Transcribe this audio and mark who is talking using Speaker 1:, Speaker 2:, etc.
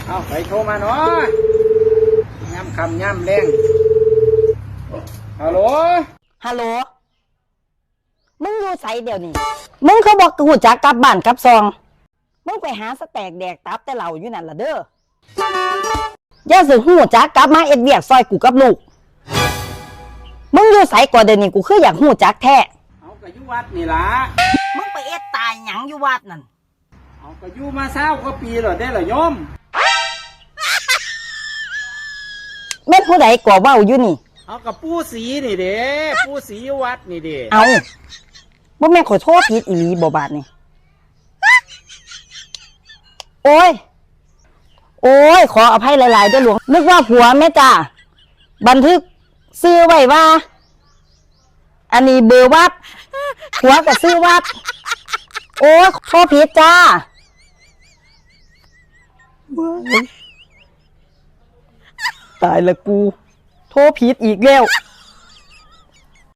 Speaker 1: เอาไปโทรมาเนาะย่ำคำย่ำแรงฮัลโหล
Speaker 2: ฮัลโหลมึงอยู่ไสเดี๋ยวนี้มึงเขาบอกกูจักกลับบ้านกลับซองมึงไปหาสแต็กแดกตับแต่เหล่าอยู่นั่นล่ะเด้อย่าสิหูจักกลับมาเอ็ดเวียกซอยกูกับลูกมึงอยู่ไสก่อนเดี๋ยวนี้กูคืออยากหูจักแท้
Speaker 1: เอากระยุวัดนี่ล่ะ
Speaker 2: มึงไปเอ็ดตายหยังอยู่วัดนั่น
Speaker 1: เอากระยุมา20 กว่าปีแล้วได้เหรอโยม
Speaker 2: แม่นผู้ใดก่อเว้าอยู่นี่
Speaker 1: เอากับปู่ศรีนี่เด้ปู่ศรีวัดนี่เด้
Speaker 2: เอาบ่แม่นขอโทษผิดอีหลีบ่บาดนี่โอ้ยขออภัยหลายๆด้วยหลวงนึกว่าผัวแม่จ้าบันทึกซื้อไว้ว่าอันนี้เบอร์วัดผัวกับซื้อวัดโอ้ยขอผิดจ้าตายละกูโทษผิดอีกแล้ว